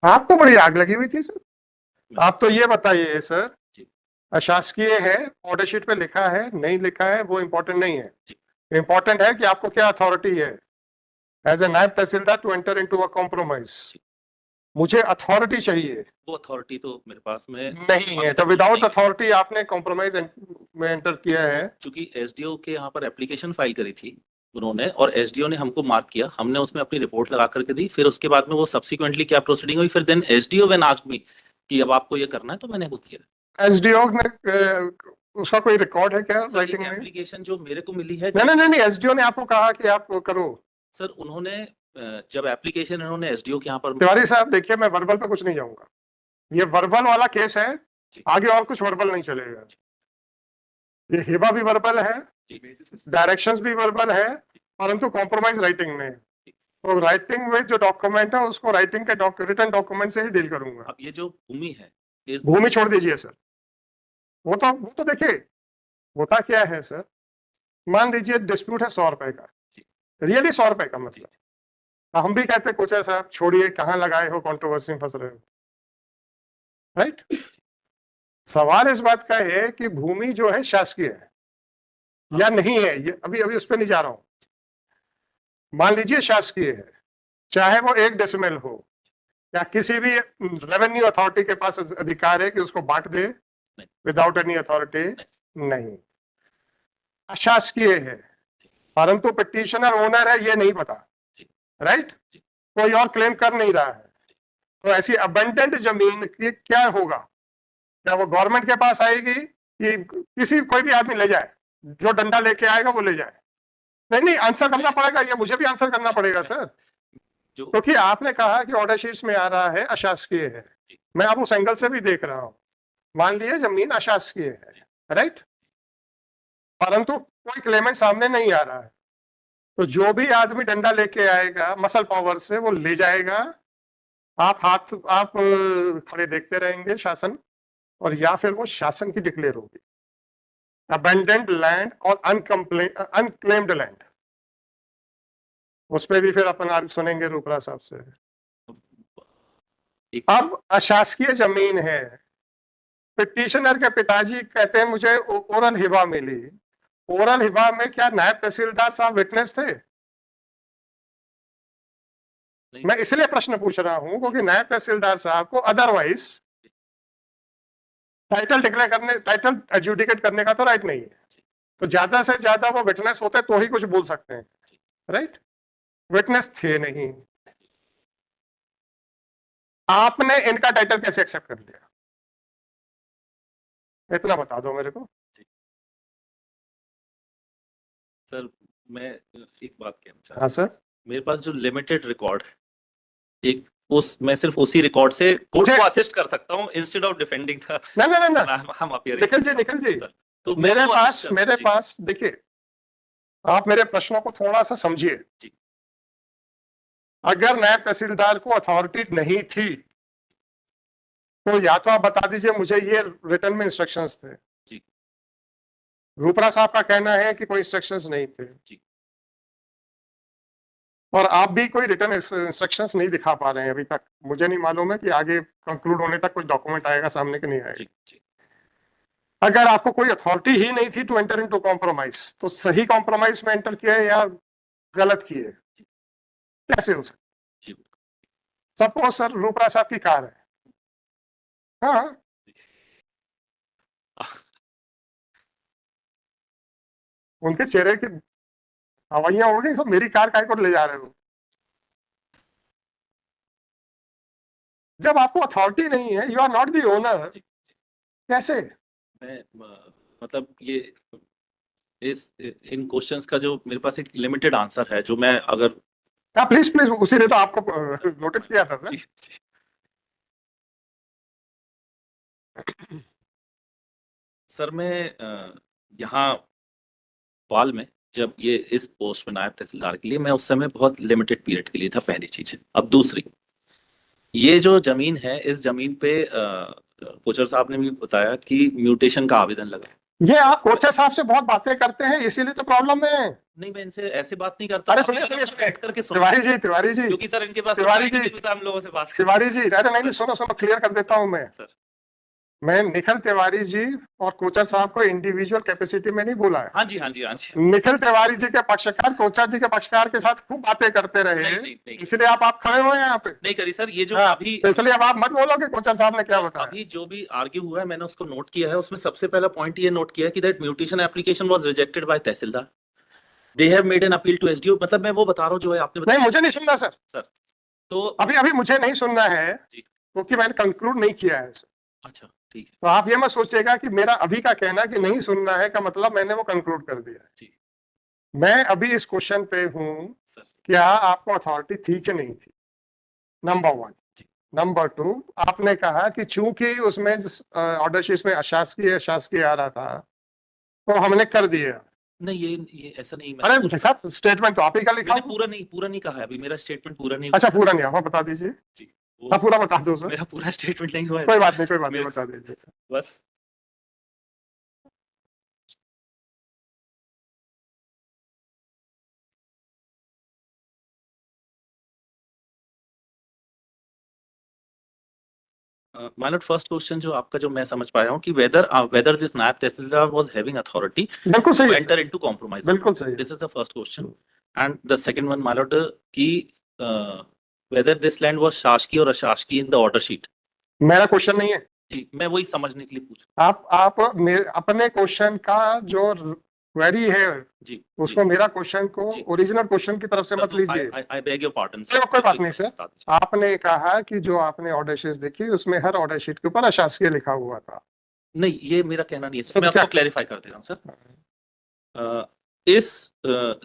आपको बड़ी आग लगी हुई थी सर। आप तो ये बताइए सर, अशासकीय है, ऑर्डर शीट पे लिखा है नहीं लिखा है वो इम्पोर्टेंट नहीं है, इम्पोर्टेंट है कि आपको क्या अथॉरिटी है as a naib tehsildar to enter into a compromise. मुझे अथॉरिटी चाहिए, वो अथॉरिटी तो मेरे पास में नहीं है। तो विदाउट अथॉरिटी आपने कॉम्प्रोमाइज में एंटर किया है। क्योंकि एसडीओ के यहाँ पर एप्लीकेशन फाइल करी थी उन्होंने, और एसडीओ ने हमको मार्क किया, हमने उसमें अपनी रिपोर्ट लगा करके दी, फिर उसके बाद में वो सब्सिक्वेंटली क्या प्रोसीडिंग हुई, फिर then SDO when asked me कि अब आपको ये करना है, तो मैंने वो किया। एसडीओ ने उसका कोई रिकॉर्ड है क्या राइटिंग में? एप्लीकेशन जो मेरे को मिली है, नहीं, एसडीओ ने आपको कहा कि आप करो? सर उन्होंने जब एप्लीकेशन इन्होंने एसडीओ के यहाँ पर, तिवारी साहब देखिए, मैं वर्बल पे कुछ नहीं जाऊंगा, ये वर्बल वाला केस है, आगे और कुछ वर्बल नहीं चलेगा। ये हिबा भी वर्बल है, डायरेक्शंस भी वर्बल है, परंतु कॉम्प्रोमाइज राइटिंग में। तो राइटिंग में जो डॉक्यूमेंट है उसको राइटिंग के रिटन डॉक्यूमेंट से ही डील करूंगा। अब ये जो भूमि है, भूमि छोड़ दीजिए सर, वो तो देखिए होता क्या है सर, मान लीजिए डिस्प्यूट है 100 रुपए का, रियली 100 रुपए का, मतलब हम भी कहते कुछ है साहब छोड़िए, कहाँ लगाए हो, कंट्रोवर्सी में फंस रहे हो, राइट। सवाल इस बात का है कि भूमि जो है शासकीय है या नहीं है, ये अभी उस पर नहीं जा रहा हूं। मान लीजिए शासकीय है, चाहे वो 1 डेसिमल हो, या किसी भी रेवेन्यू अथॉरिटी के पास अधिकार है कि उसको बांट दे विदाउट एनी अथॉरिटी? नहीं, अशासकीय है, परंतु पिटीशनर ओनर है ये नहीं पता, राइट, कोई और क्लेम कर नहीं रहा है। तो ऐसी अबंडेंट जमीन की क्या होगा? क्या वो गवर्नमेंट के पास आएगी कि किसी कोई भी आदमी ले जाए, जो डंडा लेके आएगा वो ले जाए? नहीं, आंसर करना पड़ेगा, ये मुझे भी आंसर करना पड़ेगा सर, क्योंकि आपने कहा कि ऑर्डर शीट्स में आ रहा है अशासकीय है। मैं अब उस एंगल से भी देख रहा हूं, मान लिए जमीन अशासकीय है, राइट, परंतु कोई क्लेमेंट सामने नहीं आ रहा है, तो जो भी आदमी डंडा लेके आएगा मसल पावर से वो ले जाएगा। आप खड़े देखते रहेंगे शासन, और या फिर वो शासन की डिक्लेयर होगी अबेंडेंट लैंड और अनक्लेम्ड लैंड। उस पर भी फिर अपन आज सुनेंगे रूपरा साहब से। अब अशासकीय जमीन है, पिटीशनर के पिताजी कहते हैं मुझे ओरल हिबा मिली, ओरल हिबा में क्या नायब तहसीलदार साहब विटनेस थे? मैं इसलिए प्रश्न पूछ रहा हूं क्योंकि नायब तहसीलदार साहब को अदरवाइज टाइटल डिक्लेयर करने, टाइटल एडजुडिकेट करने का तो राइट नहीं है, तो ज्यादा से ज्यादा वो विटनेस होते तो ही कुछ बोल सकते हैं, राइट। विटनेस थे नहीं, आपने इनका टाइटल कैसे एक्सेप्ट कर लिया? इतना बता दो मेरे को। सर मैं एक बात कहना चाहता हूं। हाँ सर, मेरे पास जो लिमिटेड रिकॉर्ड है, एक मैं सिर्फ उसी रिकॉर्ड से कोर्ट को असिस्ट कर सकता हूं इंस्टेड ऑफ डिफेंडिंग द हम निखिल जी तो मेरे पास देखिए, आप मेरे प्रश्नों को थोड़ा सा समझिए। अगर नायब तहसीलदार को अथॉरिटी नहीं थी तो या तो आप बता दीजिए मुझे ये रिटर्न में इंस्ट्रक्शंस थे, रूपरा साहब का कहना है कि कोई इंस्ट्रक्शंस नहीं थे, और आप भी कोई रिटर्न इंस्ट्रक्शंस नहीं दिखा पा रहे हैं अभी तक। मुझे नहीं मालूम है कि आगे कंक्लूड होने तक कोई डॉक्यूमेंट आएगा सामने कि नहीं आएगा। अगर आपको कोई अथॉरिटी ही नहीं थी टू एंटर इनटू कॉम्प्रोमाइज, तो सही कॉम्प्रोमाइज में एंटर किए या गलत किए, कैसे हो सकता? सपोज सर रूपरा साहब की कार है, हाँ, उनके चेहरे की हवाइयां हो गई, सब मेरी कार काय को ले जा रहे हो? जब आपको अथॉरिटी नहीं है, you are not the owner, कैसे? मतलब ये इन क्वेश्चंस का जो मेरे पास एक लिमिटेड आंसर है, जो मैं अगर प्लीज उसी ने तो आपको नोटिस किया था ना? सर मैं यहाँ पाल में जब ये इस पोस्ट में नायब तहसीलदार के लिए, मैं उस समय बहुत लिमिटेड पीरियड के लिए था, पहली चीज। अब दूसरी, ये जो जमीन है, इस जमीन पे कोचर साहब ने भी बताया कि म्यूटेशन का आवेदन लगा, ये आप कोचर साहब से बहुत बातें करते हैं, इसीलिए तो प्रॉब्लम है। नहीं, मैं इनसे ऐसे बात नहीं करता। अरे आप सुनिए अगर सुनिए सुनिए, बैठ करके सुनो, तिवारी जी, क्योंकि सर इनके पास तिवारी समय जी, नहीं होता हम लोगों से बात तिवारी जी, अरे नहीं, सुनो सुनो, क्लियर कर देता हूँ मैं। सर। मैं निखिल तिवारी जी और कोचर साहब को इंडिविजुअल कैपेसिटी में नहीं बोला है। हाँ जी, हाँ जी, हाँ जी। निखिल तिवारी जी के पक्षकार कोचर जी के पक्षकार के साथ खूब बातें करते रहे, नहीं। इसलिए आप खड़े हुए हैं यहाँ पे। नहीं करी सर, ये जो हाँ, अभी तो इसलिए अब आप मत बोलो कि कोचर साहब ने क्या बताया। अभी जो भी आर्ग्यू हुआ है मैंने उसको नोट किया है। उसमें सबसे पहला पॉइंट ये नोट किया है कि that mutation application was rejected by tehsildar, they have made an appeal to SDO. मतलब मैं वो बता रहा हूँ जो है आपने नहीं, मुझे नहीं सुनना सर, सर। तो अभी मुझे नहीं सुनना है, जी। क्योंकि मैंने कंक्लूड नहीं किया है सर। अच्छा, ठीक है तो आप ये मत सोचिएगा कि मेरा अभी का कहना कि नहीं सुनना है का मतलब मैंने वो कंक्लूड कर दिया है। जी मैं अभी इस क्वेश्चन पे हूँ, सर। क्या आपको अथॉरिटी थी कि नहीं थी, नंबर 1। जी। नंबर 2, आपने कहा कि चूंकि उसमें ऑर्डर शीट में अशासकीय आ रहा था तो हमने कर दिया। नहीं, ये ऐसा नहीं। अरे साहब, स्टेटमेंट तो आप ही का लिखा मैंने हुआ। पूरा नहीं कहा है अभी, मेरा स्टेटमेंट पूरा नहीं अच्छा, हुआ। पूरा नहीं हुआ, बता दीजिए। जी, वो हाँ, पूरा बता दो सर। मेरा पूरा स्टेटमेंट नहीं हुआ है कोई सर। बात नहीं, कोई बात नहीं, मेरे- बता दीजिए। बस माइनर फर्स्ट क्वेश्चन जो आपका, जो मैं समझ पाया हूँ कि वेदर दिस नायब तहसीलदार वाज हैविंग अथॉरिटी बिल्कुल सही to है, enter into compromise. बिल्कुल सही है। This is the first question. And the second one, my lord, कि whether this land was शासकीय और अशासकीय in the order sheet. मेरा क्वेश्चन नहीं है। जी, मैं वही समझने के लिए पूछ। आप अपने क्वेश्चन का जो क्वेरी है जी, उसको, मेरा क्वेश्चन को जी। ओरिजिनल क्वेश्चन की तरफ से मत लीजिए। I beg your pardon. चलो, कोई बात नहीं सर। आपने कहा कि जो आपने ऑर्डर शीट देखी उसमें हर ऑर्डर शीट के ऊपर अशासकीय लिखा हुआ था। नहीं, ये मेरा कहना नहीं है सर, तो मैं क्या- उसको क्लैरिफाई कर दे रहा हूँ सर। इस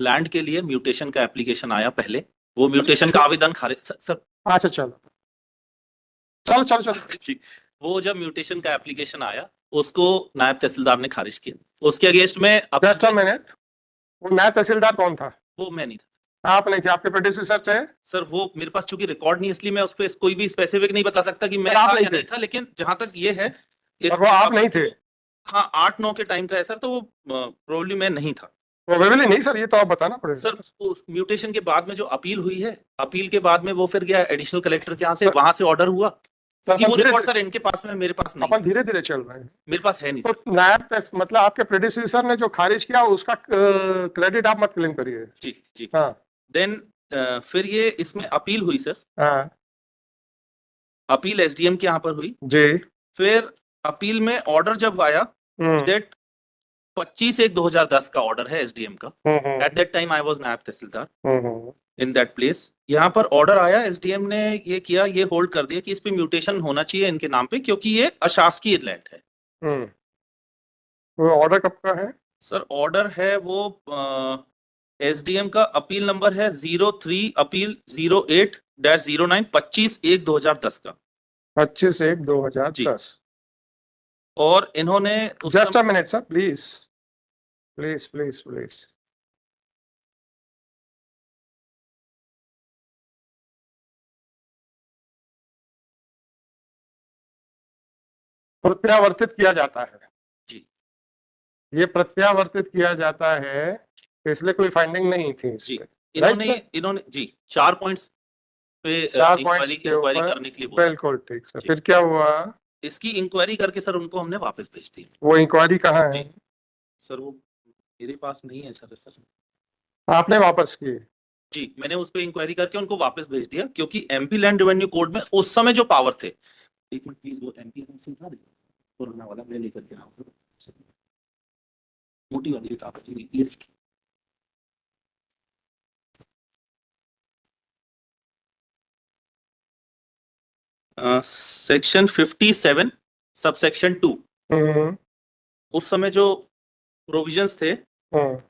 लैंड के लिए म्यूटेशन का एप्लीकेशन आया पहले, वो म्यूटेशन का आवेदन खारिज सर। अच्छा, चलो चलो चलो चलो। जी, वो जब म्यूटेशन का एप्लीकेशन आया उसको नायब तहसीलदार ने खारिज किया, उसके अगेंस्ट में जस्ट अ मिनट, वो नायब तहसीलदार कौन था? वो मैं नहीं था आप नहीं थे, आपके प्रेडिसेसर थे। सर। वो मेरे पास चूंकि रिकॉर्ड नहीं, इसलिए मैं उस पर कोई भी स्पेसिफिक नहीं बता सकता कि मैं सर, आप था नहीं या थे। नहीं था, लेकिन जहां तक ये है और वो आप नहीं थे। हाँ, 8-9 के टाइम का है सर, तो वो प्रोबेबली मैं नहीं था प्रोबेबली नहीं सर, ये तो आप बताना पड़ेगा सर। म्यूटेशन के बाद में जो अपील हुई है, अपील के बाद में वो फिर गया एडिशनल कलेक्टर के यहाँ से, वहां से ऑर्डर हुआ। क्योंकि वो रिकॉर्ड सर इनके पास में, मेरे पास नहीं, अपन धीरे धीरे चल रहे हैं, मेरे पास है नहीं तो सर। मतलब आपके प्रेडिसेसर ने जो खारिज किया उसका क्रेडिट आप मत क्लेम करिए। जी जी। हाँ, देन फिर ये इसमें अपील हुई सर, हाँ अपील एसडीएम के यहाँ पर हुई। जी। फिर अपील में ऑर्डर जब आया, दैट 25/1/2010 का ऑर्डर है एसडीएम का। At that time I was नायब तहसीलदार इन दैट प्लेस। यहाँ पर ऑर्डर आया, एसडीएम ने ये किया, ये होल्ड कर दिया कि इस पे म्यूटेशन होना चाहिए इनके नाम पे, क्योंकि ये अशासकीय लैंड है। वो ऑर्डर कब का है सर? ऑर्डर है वो एसडीएम का अपील नंबर है 03 अपील 08-09 25/1/2010 का। 25/1/2010। और इन्होंने just a minute sir, please please please please. प्रत्यावर्तित किया जाता है जी, ये प्रत्यावर्तित किया जाता है, इसलिए कोई फाइंडिंग नहीं थी जी। इसमें। इन्होंने जी 4 पॉइंट्स पे 4 पॉइंट्स के इंक्वायरी ऊपर, करने के लिए बोला। बिल्कुल ठीक सर। फिर क्या हुआ? इसकी इंक्वायरी करके सर उनको हमने वापस भेज दी। वो इंक्वायरी कहाँ है? सर वो मेरे पास नहीं है सर। आपने वापस की? जी, मैंने उस पर इंक्वायरी करके उनको वापस भेज दिया, क्योंकि एमपी लैंड रेवेन्यू कोड में उस समय जो पावर थे। एक मिनट प्लीज, वो एमपी पुराना वाला मैं लेकर के आऊँ, मोटी वाली कागज ये सेक्शन 57 सबसेक्शन 2, उस समय जो प्रोविजंस थे,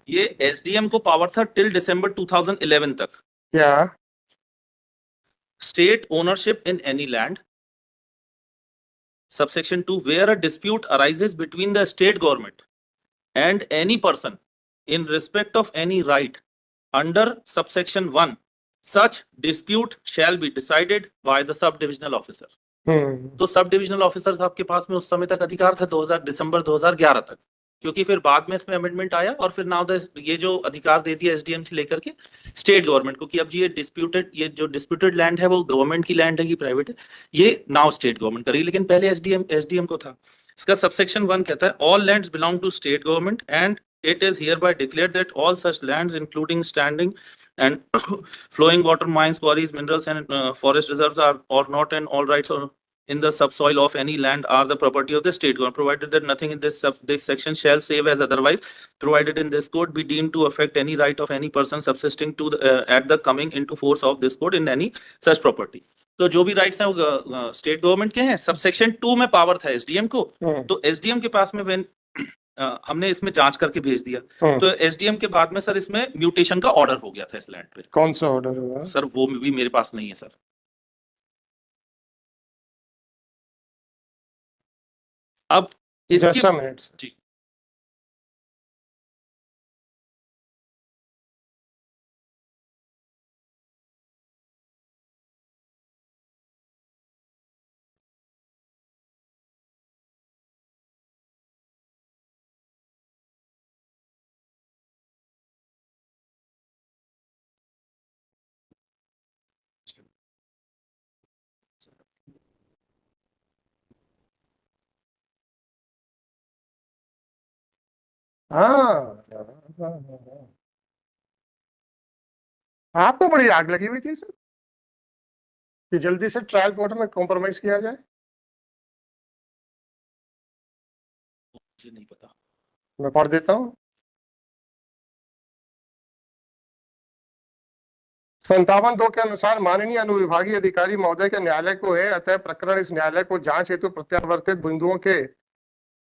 ये एसडीएम को पावर था टिल दिसंबर 2011 तक। क्या? State ownership in any land, subsection 2, where a dispute arises between the state government and any person in respect of any right under subsection 1, such dispute shall be decided by the subdivisional officer. तो sub divisional officer साहब के पास में उस समय तक अधिकार था, दिसंबर 2011 तक, क्योंकि फिर बाद में इसमें अमेंडमेंट आया और फिर नाउ ये जो अधिकार दे दिया एसडीएम से लेकर के स्टेट गवर्नमेंट को कि अब ये जो डिस्प्यूटेड लैंड है वो गवर्नमेंट की लैंड है कि प्राइवेट है, ये नाउ स्टेट गवर्नमेंट करेगी, लेकिन पहले एसडीएम को था। इसका सबसेक्शन 1 कहता है all lands belong to state government and it is hereby declared that all such lands including standing and flowing water mines, quarries, minerals and forest reserves are or not, and all rights or in the subsoil of any land are the property of the state government, provided that nothing in this section shall save as otherwise provided in this code be deemed to affect any right of any person subsisting to at the coming into force of this code in any such property। तो जो भी rights हैं वो state government के हैं। Subsection 2 में power था SDM को, तो एसडीएम के पास में व्हेन हमने इसमें जांच करके भेज दिया, तो एसडीएम के बाद में सर इसमें म्यूटेशन का ऑर्डर हो गया था इस लैंड पे। कौन सा ऑर्डर हुआ सर? वो भी मेरे पास नहीं है सर। अब जस्ट अ मिनट जी हाँ, आपको बड़ी आग लगी हुई थी सर कि जल्दी से ट्रायल कोर्ट में कॉम्प्रोमाइज किया जाए। मुझे नहीं पता, मैं पढ़ देता हूँ। 57(2) के अनुसार माननीय अनुविभागीय अधिकारी महोदय के न्यायालय को है, अतः प्रकरण इस न्यायालय को जांच हेतु प्रत्यावर्तित बिंदुओं के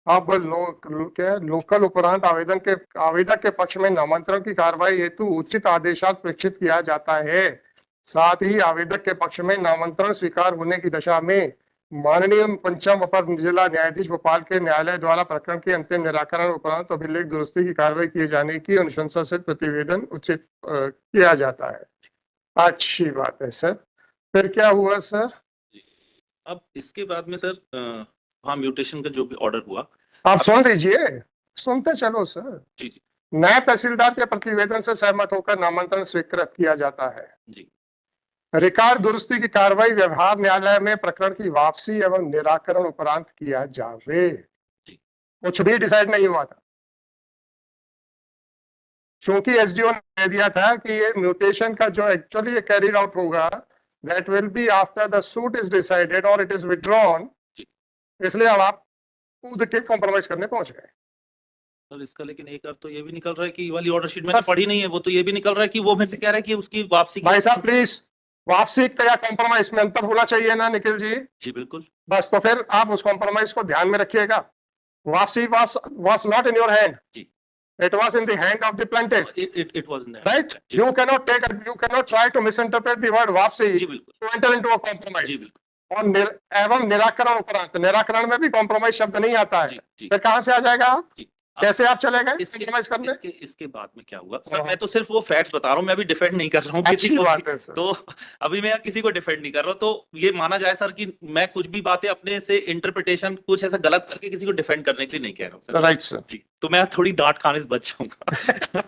अब लोकल उपरांत आवेदक के पक्ष में नामांतरण की कार्रवाई हेतु उचित आदेशात प्रेक्षित किया जाता है। साथ ही आवेदक के पक्ष में नामांतरण स्वीकार होने की दशा में माननीय पंचम अपर जिला न्यायाधीश भोपाल के न्यायालय द्वारा प्रकरण के अंतिम निराकरण उपरांत अभिलेख दुरुस्ती की कार्रवाई किए जाने की अनुशंसा से प्रतिवेदन उचित किया जाता है। अच्छी बात है सर। फिर क्या हुआ सर? अब इसके बाद में सर हाँ म्यूटेशन का जो भी ऑर्डर हुआ आप सुन लीजिए, सुनते चलो सर। जी जी नए तहसीलदार के प्रतिवेदन से सहमत होकर नामांतरण स्वीकृत किया जाता है। जी। रिकॉर्ड दुरुस्ती की कार्रवाई व्यवहार न्यायालय में प्रकरण की वापसी एवं निराकरण उपरांत किया जावे। कुछ भी डिसाइड नहीं हुआ था, क्योंकि एसडीओ ने कह दिया था कि ये म्यूटेशन का जो एक्चुअली ये कैरीड आउट होगा that will be after the suit is decided और इट इज विथड्रॉन, इसलिए अब आप कूद के कॉम्प्रोमाइज करने पहुंच गए। सर इसका लेकिन एक अर्थ तो ये भी निकल रहा है कि वाली ऑर्डर शीट मैंने पढ़ी नहीं है, वो तो ये भी निकल रहा है कि वो मेरे से कह रहा है कि उसकी वापसी। भाई साहब प्लीज, वापसी या कॉम्प्रोमाइज में अंतर होना चाहिए ना निखिल जी? जी बिल्कुल। बस तो फिर आप उस कॉम्प्रोमाइज को ध्यान में रखिएगा। वापसी was not in your hand. Ji. It was in the hand of the plaintiff. It was in the hand. Right? You cannot try to misinterpret the word वापसी जी बिल्कुल। to enter into a compromise. जी बिल्कुल। और एवं निराकरण उपरांत, निराकरण में भी कॉम्प्रोमाइज शब्द नहीं आता है। जी। फिर कहाँ से आ जाएगा? जी। कैसे आप चले गए कॉम्प्रोमाइज करने? इसके बाद में क्या हुआ सर? मैं तो सिर्फ वो फैक्ट्स बता रहा हूँ, मैं अभी डिफेंड नहीं कर रहा हूँ किसी को भी, तो अभी मैं किसी को डिफेंड नहीं कर रहा हूँ। तो ये माना जाए सर कि मैं कुछ भी बातें अपने से इंटरप्रिटेशन कुछ ऐसा गलत करके किसी को डिफेंड करने के लिए नहीं कह रहा हूँ सर। Right sir. जी, तो मैं थोड़ी डांट खाने से बच जाऊंगा।